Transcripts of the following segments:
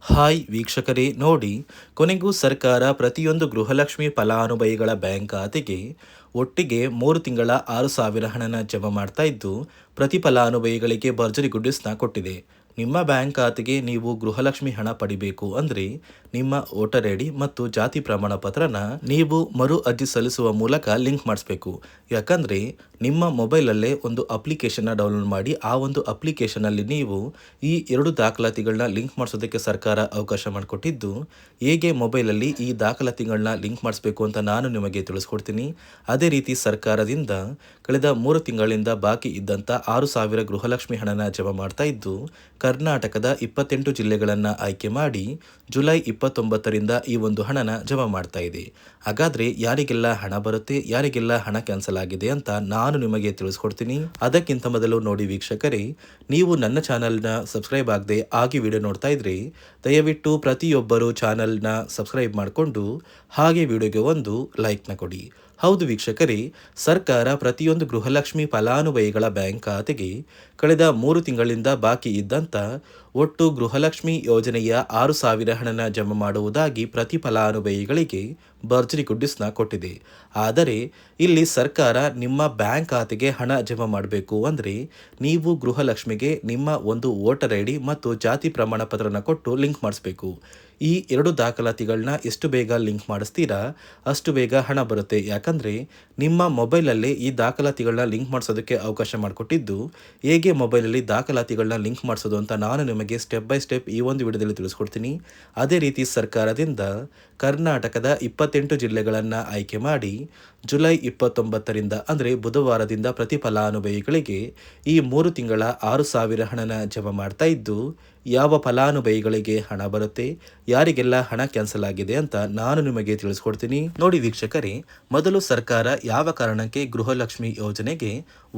Hi ವೀಕ್ಷಕರೇ ನೋಡಿ, ಕೊನೆಗೂ ಸರ್ಕಾರ ಪ್ರತಿಯೊಂದು ಗೃಹಲಕ್ಷ್ಮಿ ಫಲಾನುಭವಿಗಳ ಬ್ಯಾಂಕ್ ಖಾತೆಗೆ ಒಟ್ಟಿಗೆ 3 ತಿಂಗಳ 6,000 ಹಣನ ಜಮಾ ಮಾಡ್ತಾ ಇದ್ದು, ಪ್ರತಿ ಫಲಾನುಭವಿಗಳಿಗೆ ಭರ್ಜರಿ ಗುಡ್ಡಿಸ್ನ ಕೊಟ್ಟಿದೆ. ನಿಮ್ಮ ಬ್ಯಾಂಕ್ ಖಾತೆಗೆ ನೀವು ಗೃಹಲಕ್ಷ್ಮಿ ಹಣ ಪಡಿಬೇಕು ಅಂದ್ರೆ ನಿಮ್ಮ ವೋಟರ್ ಐಡಿ ಮತ್ತು ಜಾತಿ ಪ್ರಮಾಣ ಪತ್ರನ ನೀವು ಮರು ಅರ್ಜಿ ಸಲ್ಲಿಸುವ ಮೂಲಕ ಲಿಂಕ್ ಮಾಡಿಸ್ಬೇಕು. ಯಾಕಂದ್ರೆ ನಿಮ್ಮ ಮೊಬೈಲಲ್ಲೇ ಒಂದು ಅಪ್ಲಿಕೇಶನ್ನ ಡೌನ್ಲೋಡ್ ಮಾಡಿ ಆ ಒಂದು ಅಪ್ಲಿಕೇಶನಲ್ಲಿ ನೀವು ಈ 2 ದಾಖಲಾತಿಗಳನ್ನ ಲಿಂಕ್ ಮಾಡಿಸೋದಕ್ಕೆ ಸರ್ಕಾರ ಅವಕಾಶ ಮಾಡಿಕೊಟ್ಟಿದ್ದು, ಹೇಗೆ ಮೊಬೈಲಲ್ಲಿ ಈ ದಾಖಲಾತಿಗಳನ್ನ ಲಿಂಕ್ ಮಾಡಿಸ್ಬೇಕು ಅಂತ ನಾನು ನಿಮಗೆ ತಿಳಿಸ್ಕೊಡ್ತೀನಿ. ಅದೇ ರೀತಿ ಸರ್ಕಾರದಿಂದ ಕಳೆದ 3 ತಿಂಗಳಿಂದ ಬಾಕಿ ಇದ್ದಂಥ 6,000 ಗೃಹಲಕ್ಷ್ಮಿ ಹಣನ ಜಮಾ ಮಾಡ್ತಾ ಇದ್ದು, ಕರ್ನಾಟಕದ 28 ಜಿಲ್ಲೆಗಳನ್ನು ಆಯ್ಕೆ ಮಾಡಿ ಜುಲೈ 29ರಿಂದ ಈ ಒಂದು ಹಣನ ಜಮಾ ಮಾಡ್ತಾ ಇದೆ. ಹಾಗಾದ್ರೆ ಯಾರಿಗೆಲ್ಲ ಹಣ ಬರುತ್ತೆ, ಯಾರಿಗೆಲ್ಲ ಹಣ ಕ್ಯಾನ್ಸಲ್ ಆಗಿದೆ ಅಂತ ನಾನು ನಿಮಗೆ ತಿಳಿಸ್ಕೊಡ್ತೀನಿ. ಅದಕ್ಕಿಂತ ಮೊದಲು ನೋಡಿ ವೀಕ್ಷಕರೇ, ನೀವು ನನ್ನ ಚಾನಲ್ನ ಸಬ್ಸ್ಕ್ರೈಬ್ ಆಗದೆ ಆಗಿ ವಿಡಿಯೋ ನೋಡ್ತಾ ಇದ್ರೆ ದಯವಿಟ್ಟು ಪ್ರತಿಯೊಬ್ಬರು ಚಾನಲ್ನ ಸಬ್ಸ್ಕ್ರೈಬ್ ಮಾಡಿಕೊಂಡು ಹಾಗೆ ವಿಡಿಯೋಗೆ ಒಂದು ಲೈಕ್ನ ಕೊಡಿ. ಹೌದು ವೀಕ್ಷಕರೇ, ಸರ್ಕಾರ ಪ್ರತಿಯೊಂದು ಗೃಹಲಕ್ಷ್ಮಿ ಫಲಾನುಭವಿಗಳ ಬ್ಯಾಂಕ್ ಖಾತೆಗೆ ಕಳೆದ 3 ತಿಂಗಳಿಂದ ಬಾಕಿ ಇದ್ದಂಥ ಒಟ್ಟು ಗೃಹಲಕ್ಷ್ಮಿ ಯೋಜನೆಯ 6,000 ಹಣನ ಜಮಾ ಮಾಡುವುದಾಗಿ ಪ್ರತಿ ಫಲಾನುಭವಿಗಳಿಗೆ ಭರ್ಜರಿ ಗುಡ್ಡಿಸ್ನ ಕೊಟ್ಟಿದೆ. ಆದರೆ ಇಲ್ಲಿ ಸರ್ಕಾರ ನಿಮ್ಮ ಬ್ಯಾಂಕ್ ಖಾತೆಗೆ ಹಣ ಜಮಾ ಮಾಡಬೇಕು ಅಂದರೆ ನೀವು ಗೃಹಲಕ್ಷ್ಮಿಗೆ ನಿಮ್ಮ ಒಂದು ವೋಟರ್ ಐ ಡಿ ಮತ್ತು ಜಾತಿ ಪ್ರಮಾಣ ಪತ್ರನ ಕೊಟ್ಟು ಲಿಂಕ್ ಮಾಡಿಸ್ಬೇಕು. ಈ 2 ದಾಖಲಾತಿಗಳನ್ನ ಎಷ್ಟು ಬೇಗ ಲಿಂಕ್ ಮಾಡಿಸ್ತೀರಾ ಅಷ್ಟು ಬೇಗ ಹಣ ಬರುತ್ತೆ. ಯಾಕಂದರೆ ನಿಮ್ಮ ಮೊಬೈಲಲ್ಲೇ ಈ ದಾಖಲಾತಿಗಳನ್ನ ಲಿಂಕ್ ಮಾಡಿಸೋದಕ್ಕೆ ಅವಕಾಶ ಮಾಡಿಕೊಟ್ಟಿದ್ದು, ಹೇಗೆ ಮೊಬೈಲಲ್ಲಿ ದಾಖಲಾತಿಗಳನ್ನ ಲಿಂಕ್ ಮಾಡಿಸೋದು ಅಂತ ನಾನು ನಿಮಗೆ ಸ್ಟೆಪ್ ಬೈ ಸ್ಟೆಪ್ ಈ ಒಂದು ವಿಡಿಯೋದಲ್ಲಿ ತಿಳಿಸ್ಕೊಡ್ತೀನಿ. ಅದೇ ರೀತಿ ಸರ್ಕಾರದಿಂದ ಕರ್ನಾಟಕದ 28 ಜಿಲ್ಲೆಗಳನ್ನು ಆಯ್ಕೆ ಮಾಡಿ ಜುಲೈ 29ರಿಂದ ಅಂದರೆ ಬುಧವಾರದಿಂದ ಪ್ರತಿ ಫಲಾನುಭವಿಗಳಿಗೆ ಈ 3 ತಿಂಗಳ 6,000 ಹಣನ ಜಮಾ ಮಾಡ್ತಾ ಇದ್ದು, ಯಾವ ಫಲಾನುಭವಿಗಳಿಗೆ ಹಣ ಬರುತ್ತೆ, ಯಾರಿಗೆಲ್ಲ ಹಣ ಕ್ಯಾನ್ಸಲ್ ಆಗಿದೆ ಅಂತ ನಾನು ನಿಮಗೆ ತಿಳಿಸ್ಕೊಡ್ತೀನಿ. ನೋಡಿ ವೀಕ್ಷಕರೇ, ಮೊದಲು ಸರ್ಕಾರ ಯಾವ ಕಾರಣಕ್ಕೆ ಗೃಹಲಕ್ಷ್ಮಿ ಯೋಜನೆಗೆ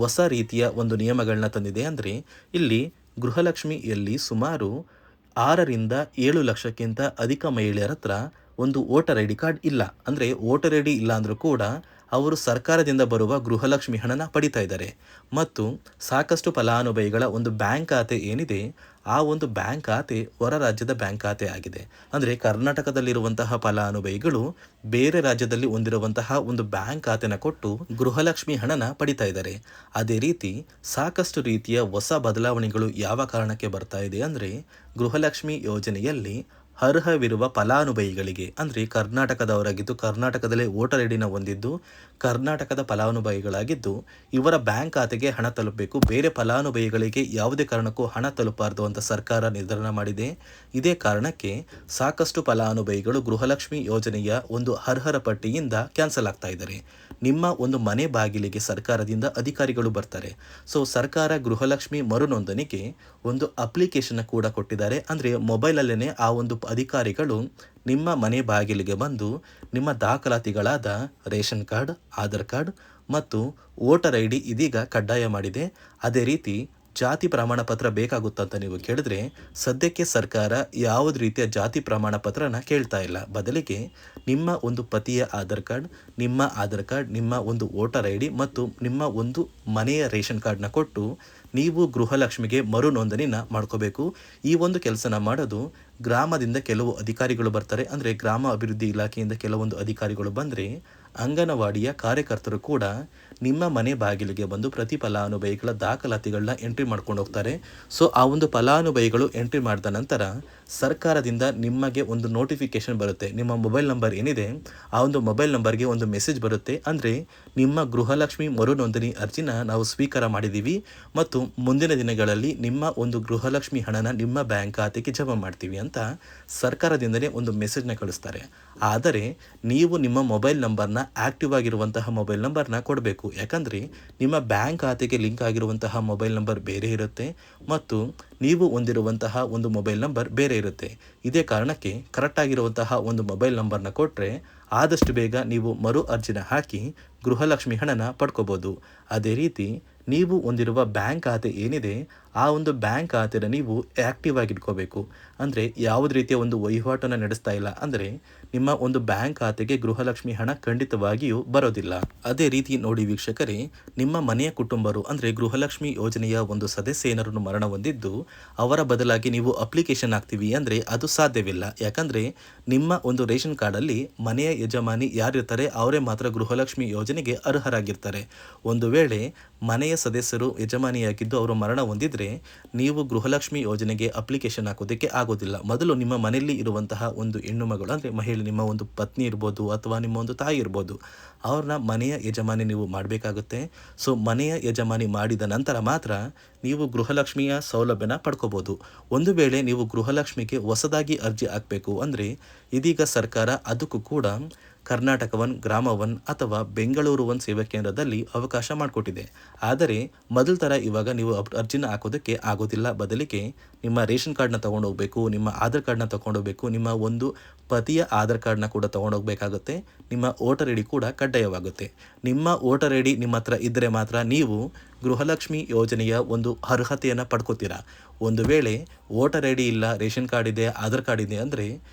ಹೊಸ ರೀತಿಯ ಒಂದು ನಿಯಮಗಳನ್ನ ತಂದಿದೆ ಅಂದರೆ, ಇಲ್ಲಿ ಗೃಹಲಕ್ಷ್ಮಿಯಲ್ಲಿ ಸುಮಾರು 6ರಿಂದ 7 ಲಕ್ಷಕ್ಕಿಂತ ಅಧಿಕ ಮಹಿಳೆಯರ ಹತ್ರ ಒಂದು ವೋಟರ್ ಐ ಡಿ ಕಾರ್ಡ್ ಇಲ್ಲ. ಅಂದರೆ ವೋಟರ್ ಐ ಡಿ ಇಲ್ಲ ಅಂದರೂ ಕೂಡ ಅವರು ಸರ್ಕಾರದಿಂದ ಬರುವ ಗೃಹಲಕ್ಷ್ಮಿ ಹಣನ ಪಡಿತಾ ಇದ್ದಾರೆ. ಮತ್ತು ಸಾಕಷ್ಟು ಫಲಾನುಭವಿಗಳ ಒಂದು ಬ್ಯಾಂಕ್ ಖಾತೆ ಏನಿದೆ, ಆ ಒಂದು ಬ್ಯಾಂಕ್ ಖಾತೆ ಹೊರ ರಾಜ್ಯದ ಬ್ಯಾಂಕ್ ಖಾತೆ ಆಗಿದೆ. ಅಂದರೆ ಕರ್ನಾಟಕದಲ್ಲಿರುವಂತಹ ಫಲಾನುಭವಿಗಳು ಬೇರೆ ರಾಜ್ಯದಲ್ಲಿ ಹೊಂದಿರುವಂತಹ ಒಂದು ಬ್ಯಾಂಕ್ ಖಾತೆನ ಕೊಟ್ಟು ಗೃಹಲಕ್ಷ್ಮಿ ಹಣನ ಪಡಿತಾ ಇದ್ದಾರೆ. ಅದೇ ರೀತಿ ಸಾಕಷ್ಟು ರೀತಿಯ ಹೊಸ ಬದಲಾವಣೆಗಳು ಯಾವ ಕಾರಣಕ್ಕೆ ಬರ್ತಾ ಇದೆ ಅಂದರೆ, ಗೃಹಲಕ್ಷ್ಮಿ ಯೋಜನೆಯಲ್ಲಿ ಅರ್ಹವಿರುವ ಫಲಾನುಭವಿಗಳಿಗೆ ಅಂದರೆ ಕರ್ನಾಟಕದವರಾಗಿದ್ದು ಕರ್ನಾಟಕದಲ್ಲೇ ವೋಟರ್ ಐ ಡಿನ ಹೊಂದಿದ್ದು ಕರ್ನಾಟಕದ ಫಲಾನುಭವಿಗಳಾಗಿದ್ದು ಇವರ ಬ್ಯಾಂಕ್ ಖಾತೆಗೆ ಹಣ ತಲುಪಬೇಕು. ಬೇರೆ ಫಲಾನುಭವಿಗಳಿಗೆ ಯಾವುದೇ ಕಾರಣಕ್ಕೂ ಹಣ ತಲುಪಬಾರದು ಅಂತ ಸರ್ಕಾರ ನಿರ್ಧಾರ ಮಾಡಿದೆ. ಇದೇ ಕಾರಣಕ್ಕೆ ಸಾಕಷ್ಟು ಫಲಾನುಭವಿಗಳು ಗೃಹಲಕ್ಷ್ಮಿ ಯೋಜನೆಯ ಒಂದು ಅರ್ಹರ ಪಟ್ಟಿಯಿಂದ ಕ್ಯಾನ್ಸಲ್ ಆಗ್ತಾ ಇದ್ದಾರೆ. ನಿಮ್ಮ ಒಂದು ಮನೆ ಬಾಗಿಲಿಗೆ ಸರ್ಕಾರದಿಂದ ಅಧಿಕಾರಿಗಳು ಬರ್ತಾರೆ. ಸೊ ಸರ್ಕಾರ ಗೃಹಲಕ್ಷ್ಮಿ ಮರು ನೋಂದಣಿಗೆ ಒಂದು ಅಪ್ಲಿಕೇಶನ್ ಕೂಡ ಕೊಟ್ಟಿದ್ದಾರೆ. ಅಂದರೆ ಮೊಬೈಲಲ್ಲೇ ಆ ಒಂದು ಅಧಿಕಾರಿಗಳು ನಿಮ್ಮ ಮನೆ ಬಾಗಿಲಿಗೆ ಬಂದು ನಿಮ್ಮ ದಾಖಲಾತಿಗಳಾದ ರೇಷನ್ ಕಾರ್ಡ್, ಆಧಾರ್ ಕಾರ್ಡ್ ಮತ್ತು ವೋಟರ್ ಐ ಡಿ ಇದೀಗ ಕಡ್ಡಾಯ ಮಾಡಿದೆ. ಅದೇ ರೀತಿ ಜಾತಿ ಪ್ರಮಾಣ ಪತ್ರ ಬೇಕಾಗುತ್ತಂತ ನೀವು ಕೇಳಿದ್ರೆ ಸದ್ಯಕ್ಕೆ ಸರ್ಕಾರ ಯಾವುದೇ ರೀತಿಯ ಜಾತಿ ಪ್ರಮಾಣ ಪತ್ರನ ಕೇಳ್ತಾ ಇಲ್ಲ. ಬದಲಿಗೆ ನಿಮ್ಮ ಒಂದು ಪತಿಯ ಆಧಾರ್ ಕಾರ್ಡ್, ನಿಮ್ಮ ಒಂದು ವೋಟರ್ ಐ ಡಿ ಮತ್ತು ನಿಮ್ಮ ಒಂದು ಮನೆಯ ರೇಷನ್ ಕಾರ್ಡ್ನ ಕೊಟ್ಟು ನೀವು ಗೃಹಲಕ್ಷ್ಮಿಗೆ ಮರು ನೋಂದಣಿನ ಮಾಡ್ಕೋಬೇಕು. ಈ ಒಂದು ಕೆಲಸನ ಮಾಡೋದು ಗ್ರಾಮದಿಂದ ಕೆಲವು ಅಧಿಕಾರಿಗಳು ಬರ್ತಾರೆ. ಅಂದರೆ ಗ್ರಾಮ ಅಭಿವೃದ್ಧಿ ಇಲಾಖೆಯಿಂದ ಕೆಲವೊಂದು ಅಧಿಕಾರಿಗಳು ಬಂದರೆ ಅಂಗನವಾಡಿಯ ಕಾರ್ಯಕರ್ತರು ಕೂಡ ನಿಮ್ಮ ಮನೆ ಬಾಗಿಲಿಗೆ ಬಂದು ಪ್ರತಿ ಫಲಾನುಭವಿಗಳ ದಾಖಲಾತಿಗಳನ್ನ ಎಂಟ್ರಿ ಮಾಡ್ಕೊಂಡು ಹೋಗ್ತಾರೆ. ಸೊ ಆ ಒಂದು ಫಲಾನುಭವಿಗಳು ಎಂಟ್ರಿ ಮಾಡಿದ ನಂತರ ಸರ್ಕಾರದಿಂದ ನಿಮಗೆ ಒಂದು ನೋಟಿಫಿಕೇಶನ್ ಬರುತ್ತೆ. ನಿಮ್ಮ ಮೊಬೈಲ್ ನಂಬರ್ ಏನಿದೆ ಆ ಒಂದು ಮೊಬೈಲ್ ನಂಬರ್ಗೆ ಒಂದು ಮೆಸೇಜ್ ಬರುತ್ತೆ. ಅಂದರೆ ನಿಮ್ಮ ಗೃಹಲಕ್ಷ್ಮಿ ಮರು ನೋಂದಣಿ ಅರ್ಜಿನ ನಾವು ಸ್ವೀಕಾರ ಮಾಡಿದ್ದೀವಿ ಮತ್ತು ಮುಂದಿನ ದಿನಗಳಲ್ಲಿ ನಿಮ್ಮ ಒಂದು ಗೃಹಲಕ್ಷ್ಮಿ ಹಣನ ನಿಮ್ಮ ಬ್ಯಾಂಕ್ ಖಾತೆಗೆ ಜಮಾ ಮಾಡ್ತೀವಿ ಅಂತ ಸರ್ಕಾರದಿಂದಲೇ ಒಂದು ಮೆಸೇಜ್ನ ಕಳಿಸ್ತಾರೆ. ಆದರೆ ನೀವು ನಿಮ್ಮ ಮೊಬೈಲ್ ನಂಬರ್ನ ಆಕ್ಟಿವ್ ಆಗಿರುವಂತಹ ಮೊಬೈಲ್ ನಂಬರ್ನ ಕೊಡಬೇಕು. ಯಾಕಂದರೆ ನಿಮ್ಮ ಬ್ಯಾಂಕ್ ಖಾತೆಗೆ ಲಿಂಕ್ ಆಗಿರುವಂತಹ ಮೊಬೈಲ್ ನಂಬರ್ ಬೇರೆ ಇರುತ್ತೆ ಮತ್ತು ನೀವು ಹೊಂದಿರುವಂತಹ ಒಂದು ಮೊಬೈಲ್ ನಂಬರ್ ಬೇರೆ ಇರುತ್ತೆ. ಇದೇ ಕಾರಣಕ್ಕೆ ಕರೆಕ್ಟ್ ಆಗಿರುವಂತಹ ಒಂದು ಮೊಬೈಲ್ ನಂಬರ್ನ ಕೊಟ್ಟರೆ ಆದಷ್ಟು ಬೇಗ ನೀವು ಮರು ಅರ್ಜಿನ ಹಾಕಿ ಗೃಹಲಕ್ಷ್ಮಿ ಹಣನ ಪಡ್ಕೋಬೋದು. ಅದೇ ರೀತಿ ನೀವು ಹೊಂದಿರುವ ಬ್ಯಾಂಕ್ ಖಾತೆ ಏನಿದೆ ಆ ಒಂದು ಬ್ಯಾಂಕ್ ಖಾತೆನ ನೀವು ಆ್ಯಕ್ಟಿವ್ ಆಗಿ ಇಟ್ಕೋಬೇಕು. ಅಂದರೆ ಯಾವುದೇ ರೀತಿಯ ಒಂದು ವಹಿವಾಟನ್ನು ನಡೆಸ್ತಾ ಇಲ್ಲ ಅಂದರೆ ನಿಮ್ಮ ಒಂದು ಬ್ಯಾಂಕ್ ಖಾತೆಗೆ ಗೃಹಲಕ್ಷ್ಮಿ ಹಣ ಖಂಡಿತವಾಗಿಯೂ ಬರೋದಿಲ್ಲ. ಅದೇ ರೀತಿ ನೋಡಿ ವೀಕ್ಷಕರೇ, ನಿಮ್ಮ ಮನೆಯ ಕುಟುಂಬರು ಅಂದರೆ ಗೃಹಲಕ್ಷ್ಮಿ ಯೋಜನೆಯ ಒಂದು ಸದಸ್ಯ ಏನಾರನ್ನು ಮರಣ ಹೊಂದಿದ್ದು ಅವರ ಬದಲಾಗಿ ನೀವು ಅಪ್ಲಿಕೇಶನ್ ಹಾಕ್ತೀವಿ ಅಂದರೆ ಅದು ಸಾಧ್ಯವಿಲ್ಲ. ಯಾಕಂದರೆ ನಿಮ್ಮ ಒಂದು ರೇಷನ್ ಕಾರ್ಡಲ್ಲಿ ಮನೆಯ ಯಜಮಾನಿ ಯಾರಿರ್ತಾರೆ ಅವರೇ ಮಾತ್ರ ಗೃಹಲಕ್ಷ್ಮಿ ಯೋಜನೆಗೆ ಅರ್ಹರಾಗಿರ್ತಾರೆ. ಒಂದು ವೇಳೆ ಮನೆಯ ಸದಸ್ಯರು ಯಜಮಾನಿಯಾಗಿದ್ದು ಅವರು ಮರಣ ಹೊಂದಿದ್ರೆ ನೀವು ಗೃಹಲಕ್ಷ್ಮಿ ಯೋಜನೆಗೆ ಅಪ್ಲಿಕೇಶನ್ ಹಾಕೋದಕ್ಕೆ ಆಗೋದಿಲ್ಲ. ಮೊದಲು ನಿಮ್ಮ ಮನೆಯಲ್ಲಿ ಇರುವಂತಹ ಒಂದು ಹೆಣ್ಣು ಮಗಳು ಅಂದರೆ ಮಹಿಳೆ, ನಿಮ್ಮ ಒಂದು ಪತ್ನಿ ಇರ್ಬೋದು ಅಥವಾ ನಿಮ್ಮ ಒಂದು ತಾಯಿ ಇರ್ಬೋದು, ಅವ್ರನ್ನ ಮನೆಯ ಯಜಮಾನಿ ನೀವು ಮಾಡಬೇಕಾಗುತ್ತೆ. ಸೊ ಮನೆಯ ಯಜಮಾನಿ ಮಾಡಿದ ನಂತರ ಮಾತ್ರ ನೀವು ಗೃಹಲಕ್ಷ್ಮಿಯ ಸೌಲಭ್ಯನ ಪಡ್ಕೋಬೋದು. ಒಂದು ವೇಳೆ ನೀವು ಗೃಹಲಕ್ಷ್ಮಿಗೆ ಹೊಸದಾಗಿ ಅರ್ಜಿ ಹಾಕಬೇಕು ಅಂದರೆ ಇದೀಗ ಸರ್ಕಾರ ಅದಕ್ಕೂ ಕೂಡ ಕರ್ನಾಟಕ ಒನ್, ಗ್ರಾಮ ಒನ್ ಅಥವಾ ಬೆಂಗಳೂರು ಒನ್ ಸೇವಾ ಕೇಂದ್ರದಲ್ಲಿ ಅವಕಾಶ ಮಾಡಿಕೊಟ್ಟಿದೆ. ಆದರೆ ಮೊದಲ ಥರ ಇವಾಗ ನೀವು ಅರ್ಜಿನ ಹಾಕೋದಕ್ಕೆ ಆಗೋದಿಲ್ಲ. ಬದಲಿಗೆ ನಿಮ್ಮ ರೇಷನ್ ಕಾರ್ಡ್ನ ತೊಗೊಂಡೋಗ್ಬೇಕು, ನಿಮ್ಮ ಆಧಾರ್ ಕಾರ್ಡ್ನ ತೊಗೊಂಡೋಗ್ಬೇಕು, ನಿಮ್ಮ ಒಂದು ಪತಿಯ ಆಧಾರ್ ಕಾರ್ಡ್ನ ಕೂಡ ತೊಗೊಂಡೋಗ್ಬೇಕಾಗುತ್ತೆ, ನಿಮ್ಮ ವೋಟರ್ ಐ ಡಿ ಕೂಡ ಕಡ್ಡಾಯವಾಗುತ್ತೆ. ನಿಮ್ಮ ವೋಟರ್ ಐ ಡಿ ನಿಮ್ಮ ಹತ್ರ ಇದ್ದರೆ ಮಾತ್ರ ನೀವು ಗೃಹಲಕ್ಷ್ಮಿ ಯೋಜನೆಯ ಒಂದು ಅರ್ಹತೆಯನ್ನು ಪಡ್ಕೋತೀರಾ. ಒಂದು ವೇಳೆ ವೋಟರ್ ಐ ಡಿ ಇಲ್ಲ, ರೇಷನ್ ಕಾರ್ಡ್ ಇದೆ, ಆಧಾರ್ ಕಾರ್ಡ್ ಇದೆ ಅಂದರೆ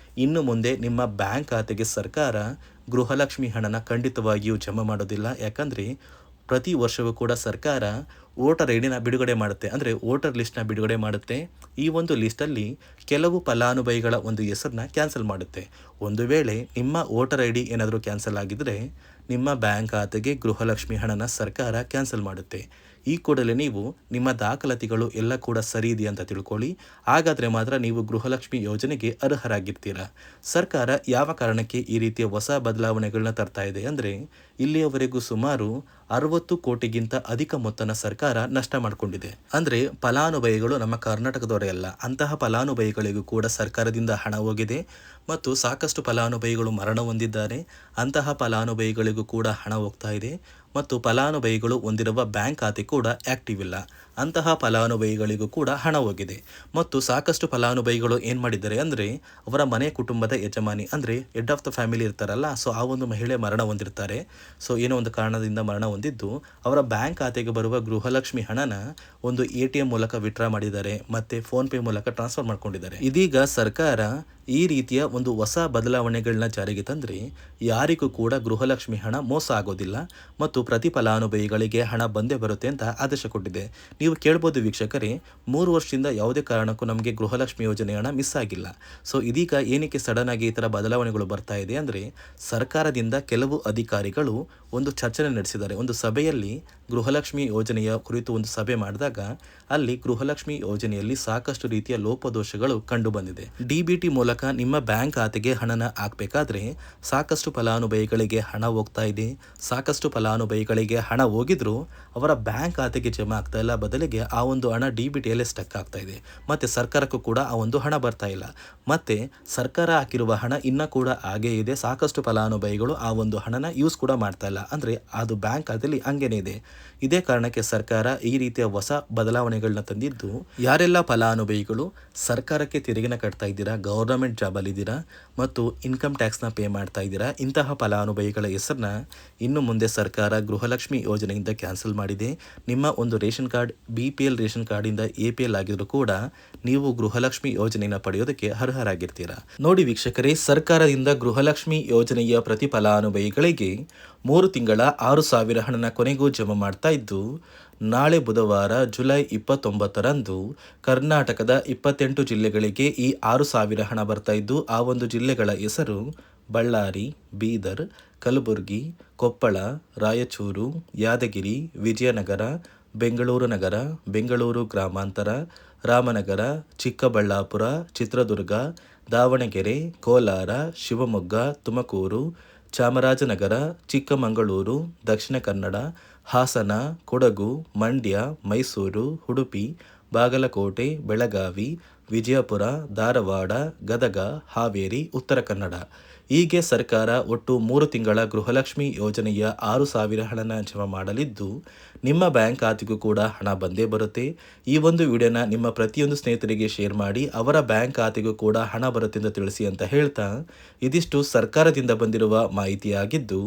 ಇನ್ನು ಮುಂದೆ ನಿಮ್ಮ ಬ್ಯಾಂಕ್ ಖಾತೆಗೆ ಸರ್ಕಾರ ಗೃಹಲಕ್ಷ್ಮಿ ಹಣನ ಖಂಡಿತವಾಗಿಯೂ ಜಮಾ ಮಾಡೋದಿಲ್ಲ. ಯಾಕಂದರೆ ಪ್ರತಿ ವರ್ಷವೂ ಕೂಡ ಸರ್ಕಾರ ವೋಟರ್ ಐ ಡಿನ ಬಿಡುಗಡೆ ಮಾಡುತ್ತೆ, ಅಂದರೆ ವೋಟರ್ ಲಿಸ್ಟ್ನ ಬಿಡುಗಡೆ ಮಾಡುತ್ತೆ. ಈ ಒಂದು ಲಿಸ್ಟಲ್ಲಿ ಕೆಲವು ಫಲಾನುಭವಿಗಳ ಒಂದು ಹೆಸರನ್ನ ಕ್ಯಾನ್ಸಲ್ ಮಾಡುತ್ತೆ. ಒಂದು ವೇಳೆ ನಿಮ್ಮ ವೋಟರ್ ಐ ಡಿ ಏನಾದರೂ ಕ್ಯಾನ್ಸಲ್ ಆಗಿದ್ದರೆ ನಿಮ್ಮ ಬ್ಯಾಂಕ್ ಖಾತೆಗೆ ಗೃಹಲಕ್ಷ್ಮಿ ಹಣನ ಸರ್ಕಾರ ಕ್ಯಾನ್ಸಲ್ ಮಾಡುತ್ತೆ. ಈ ಕೂಡಲೇ ನೀವು ನಿಮ್ಮ ದಾಖಲಾತಿಗಳು ಎಲ್ಲ ಕೂಡ ಸರಿ ಇದೆ ಅಂತ ತಿಳ್ಕೊಳ್ಳಿ. ಹಾಗಾದರೆ ಮಾತ್ರ ನೀವು ಗೃಹಲಕ್ಷ್ಮಿ ಯೋಜನೆಗೆ ಅರ್ಹರಾಗಿರ್ತೀರ. ಸರ್ಕಾರ ಯಾವ ಕಾರಣಕ್ಕೆ ಈ ರೀತಿಯ ಹೊಸ ಬದಲಾವಣೆಗಳನ್ನ ತರ್ತಾ ಇದೆ ಅಂದರೆ ಇಲ್ಲಿಯವರೆಗೂ ಸುಮಾರು 60 ಕೋಟಿಗಿಂತ ಅಧಿಕ ಮೊತ್ತನ ಸರ್ಕಾರ ನಷ್ಟ ಮಾಡಿಕೊಂಡಿದೆ. ಅಂದರೆ ಫಲಾನುಭವಿಗಳು ನಮ್ಮ ಕರ್ನಾಟಕದವರೇ ಅಲ್ಲ, ಅಂತಹ ಫಲಾನುಭವಿಗಳಿಗೂ ಕೂಡ ಸರ್ಕಾರದಿಂದ ಹಣ ಹೋಗಿದೆ ಮತ್ತು ಸಾಕಷ್ಟು ಫಲಾನುಭವಿಗಳು ಮರಣ ಹೊಂದಿದ್ದಾರೆ. ಅಂತಹ ಫಲಾನುಭವಿಗಳಿಗೂ ಕೂಡ ಹಣ ಹೋಗ್ತಾ ಇದೆ ಮತ್ತು ಫಲಾನುಭವಿಗಳು ಹೊಂದಿರುವ ಬ್ಯಾಂಕ್ ಖಾತೆ ಕೂಡ ಆ್ಯಕ್ಟಿವ್ ಇಲ್ಲ. ಅಂತಹ ಫಲಾನುಭವಿಗಳಿಗೂ ಕೂಡ ಹಣ ಹೋಗಿದೆ ಮತ್ತು ಸಾಕಷ್ಟು ಫಲಾನುಭವಿಗಳು ಏನು ಮಾಡಿದ್ದಾರೆ ಅಂದರೆ ಅವರ ಮನೆ ಕುಟುಂಬದ ಯಜಮಾನಿ ಅಂದರೆ ಹೆಡ್ ಆಫ್ ದ ಫ್ಯಾಮಿಲಿ ಇರ್ತಾರಲ್ಲ, ಸೊ ಆ ಒಂದು ಮಹಿಳೆ ಮರಣ ಹೊಂದಿರ್ತಾರೆ. ಸೊ ಏನೋ ಒಂದು ಕಾರಣದಿಂದ ಮರಣ ಹೊಂದಿದ್ದು ಅವರ ಬ್ಯಾಂಕ್ ಖಾತೆಗೆ ಬರುವ ಗೃಹಲಕ್ಷ್ಮಿ ಹಣನ ಒಂದು ATM ಮೂಲಕ ವಿತ್ಡ್ರಾ ಮಾಡಿದ್ದಾರೆ ಮತ್ತು ಫೋನ್ಪೇ ಮೂಲಕ ಟ್ರಾನ್ಸ್ಫರ್ ಮಾಡ್ಕೊಂಡಿದ್ದಾರೆ. ಇದೀಗ ಸರ್ಕಾರ ಈ ರೀತಿಯ ಒಂದು ಹೊಸ ಬದಲಾವಣೆಗಳನ್ನ ಜಾರಿಗೆ ತಂದರೆ ಯಾರಿಗೂ ಕೂಡ ಗೃಹಲಕ್ಷ್ಮಿ ಹಣ ಮೋಸ ಆಗೋದಿಲ್ಲ ಮತ್ತು ಪ್ರತಿ ಫಲಾನುಭವಿಗಳಿಗೆ ಹಣ ಬಂದೇ ಬರುತ್ತೆ ಅಂತ ಆದೇಶ ಕೊಟ್ಟಿದೆ. ನೀವು ಕೇಳ್ಬೋದು ವೀಕ್ಷಕರೇ, 3 ವರ್ಷದಿಂದ ಯಾವುದೇ ಕಾರಣಕ್ಕೂ ನಮಗೆ ಗೃಹಲಕ್ಷ್ಮಿ ಯೋಜನೆ ಹಣ ಮಿಸ್ ಆಗಿಲ್ಲ. ಸೊ ಇದೀಗ ಏನಕ್ಕೆ ಸಡನ್ ಆಗಿ ಈ ಥರ ಬದಲಾವಣೆಗಳು ಬರ್ತಾ ಇದೆ ಅಂದರೆ ಸರ್ಕಾರದಿಂದ ಕೆಲವು ಅಧಿಕಾರಿಗಳು ಒಂದು ಚರ್ಚೆ ನಡೆಸಿದ್ದಾರೆ. ಒಂದು ಸಭೆಯಲ್ಲಿ ಗೃಹಲಕ್ಷ್ಮಿ ಯೋಜನೆಯ ಕುರಿತು ಒಂದು ಸಭೆ ಮಾಡಿದಾಗ ಅಲ್ಲಿ ಗೃಹಲಕ್ಷ್ಮಿ ಯೋಜನೆಯಲ್ಲಿ ಸಾಕಷ್ಟು ರೀತಿಯ ಲೋಪದೋಷಗಳು ಕಂಡು ಬಂದಿದೆ. DBT ಮೂಲಕ ನಿಮ್ಮ ಬ್ಯಾಂಕ್ ಖಾತೆಗೆ ಹಣನ ಹಾಕಬೇಕಾದ್ರೆ ಸಾಕಷ್ಟು ಫಲಾನುಭವಿಗಳಿಗೆ ಹಣ ಹೋಗ್ತಾ ಇದೆ. ಸಾಕಷ್ಟು ಫಲಾನುಭವಿಗಳಿಗೆ ಹಣ ಹೋಗಿದ್ರು ಅವರ ಬ್ಯಾಂಕ್ ಖಾತೆಗೆ ಜಮಾ ಆಗ್ತಾ ಇಲ್ಲ, ಬದಲಿಗೆ ಆ ಒಂದು ಹಣ DBTಯಲ್ಲೇ ಸ್ಟಕ್ ಆಗ್ತಾ ಇದೆ. ಮತ್ತು ಸರ್ಕಾರಕ್ಕೂ ಕೂಡ ಆ ಒಂದು ಹಣ ಬರ್ತಾ ಇಲ್ಲ. ಮತ್ತು ಸರ್ಕಾರ ಹಾಕಿರುವ ಹಣ ಇನ್ನೂ ಕೂಡ ಹಾಗೇ ಇದೆ. ಸಾಕಷ್ಟು ಫಲಾನುಭವಿಗಳು ಆ ಒಂದು ಹಣನ ಯೂಸ್ ಕೂಡ ಮಾಡ್ತಾ ಇಲ್ಲ, ಅಂದರೆ ಅದು ಬ್ಯಾಂಕ್ ಖಾತೆಯಲ್ಲಿ ಹಂಗೇನೆ ಇದೆ. ಇದೇ ಕಾರಣಕ್ಕೆ ಸರ್ಕಾರ ಈ ರೀತಿಯ ಹೊಸ ಬದಲಾವಣೆಗಳನ್ನ ತಂದಿದ್ದು, ಯಾರೆಲ್ಲ ಫಲಾನುಭವಿಗಳು ಸರ್ಕಾರಕ್ಕೆ ತೆರಿಗೆನ ಕಟ್ತಾ ಇದ್ದೀರಾ, ಗೌರ್ನಮೆಂಟ್ ಜಾಬಲ್ಲಿದ್ದೀರಾ ಮತ್ತು ಇನ್ಕಮ್ ಟ್ಯಾಕ್ಸ್ನ ಪೇ ಮಾಡ್ತಾ ಇದ್ದೀರಾ, ಇಂತಹ ಫಲಾನುಭವಿಗಳ ಹೆಸರನ್ನ ಇನ್ನು ಮುಂದೆ ಸರ್ಕಾರ ಗೃಹಲಕ್ಷ್ಮಿ ಯೋಜನೆಯಿಂದ ಕ್ಯಾನ್ಸಲ್ ಮಾಡಿದೆ. ನಿಮ್ಮ ಒಂದು ರೇಷನ್ ಕಾರ್ಡ್ BPL ರೇಷನ್ ಕಾರ್ಡಿಂದ APL ಆಗಿದ್ರು ಕೂಡ ನೀವು ಗೃಹಲಕ್ಷ್ಮಿ ಯೋಜನೆಯನ್ನು ಪಡೆಯೋದಕ್ಕೆ ಅರ್ಹರಾಗಿರ್ತೀರಾ. ನೋಡಿ ವೀಕ್ಷಕರೇ, ಸರ್ಕಾರದಿಂದ ಗೃಹಲಕ್ಷ್ಮಿ ಯೋಜನೆಯ ಪ್ರತಿ ಫಲಾನುಭವಿಗಳಿಗೆ 3 ತಿಂಗಳ 6,000 ಹಣನ ಕೊನೆಗೂ ಜಮಾ ಮಾಡ್ತಾ ಇದ್ದು, ನಾಳೆ ಬುಧವಾರ ಜುಲೈ 29ರಂದು ಕರ್ನಾಟಕದ 28 ಜಿಲ್ಲೆಗಳಿಗೆ ಈ 6,000 ಹಣ ಬರ್ತಾ ಇದ್ದು, ಆ ಒಂದು ಜಿಲ್ಲೆಗಳ ಹೆಸರು ಬಳ್ಳಾರಿ, ಬೀದರ್, ಕಲಬುರಗಿ, ಕೊಪ್ಪಳ, ರಾಯಚೂರು, ಯಾದಗಿರಿ, ವಿಜಯನಗರ, ಬೆಂಗಳೂರು ನಗರ, ಬೆಂಗಳೂರು ಗ್ರಾಮಾಂತರ, ರಾಮನಗರ, ಚಿಕ್ಕಬಳ್ಳಾಪುರ, ಚಿತ್ರದುರ್ಗ, ದಾವಣಗೆರೆ, ಕೋಲಾರ, ಶಿವಮೊಗ್ಗ, ತುಮಕೂರು, ಚಾಮರಾಜನಗರ, ಚಿಕ್ಕಮಗಳೂರು, ದಕ್ಷಿಣ ಕನ್ನಡ, ಹಾಸನ, ಕೊಡಗು, ಮಂಡ್ಯ, ಮೈಸೂರು, ಉಡುಪಿ, ಬಾಗಲಕೋಟೆ, ಬೆಳಗಾವಿ, ವಿಜಯಪುರ, ಧಾರವಾಡ, ಗದಗ, ಹಾವೇರಿ, ಉತ್ತರ ಕನ್ನಡ ಹೀಗೆ ಸರ್ಕಾರ ಒಟ್ಟು 3 ತಿಂಗಳ ಗೃಹಲಕ್ಷ್ಮಿ ಯೋಜನೆಯ 6,000 ಹಣನ ಜಮಾ ಮಾಡಲಿದ್ದು, ನಿಮ್ಮ ಬ್ಯಾಂಕ್ ಖಾತೆಗೂ ಕೂಡ ಹಣ ಬಂದೇ ಬರುತ್ತೆ. ಈ ಒಂದು ವಿಡಿಯೋನ ನಿಮ್ಮ ಪ್ರತಿಯೊಂದು ಸ್ನೇಹಿತರಿಗೆ ಶೇರ್ ಮಾಡಿ, ಅವರ ಬ್ಯಾಂಕ್ ಖಾತೆಗೂ ಕೂಡ ಹಣ ಬರುತ್ತೆ ಅಂತ ತಿಳಿಸಿ ಅಂತ ಹೇಳ್ತಾ, ಇದಿಷ್ಟು ಸರ್ಕಾರದಿಂದ ಬಂದಿರುವ ಮಾಹಿತಿಯಾಗಿದ್ದು,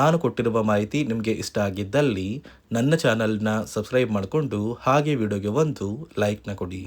ನಾನು ಕೊಟ್ಟಿರುವ ಮಾಹಿತಿ ನಿಮಗೆ ಇಷ್ಟ ಆಗಿದ್ದಲ್ಲಿ ನನ್ನ ಚಾನಲ್ನ ಸಬ್ಸ್ಕ್ರೈಬ್ ಮಾಡಿಕೊಂಡು ಹಾಗೆ ವಿಡಿಯೋಗೆ ಒಂದು ಲೈಕ್ನ ಕೊಡಿ.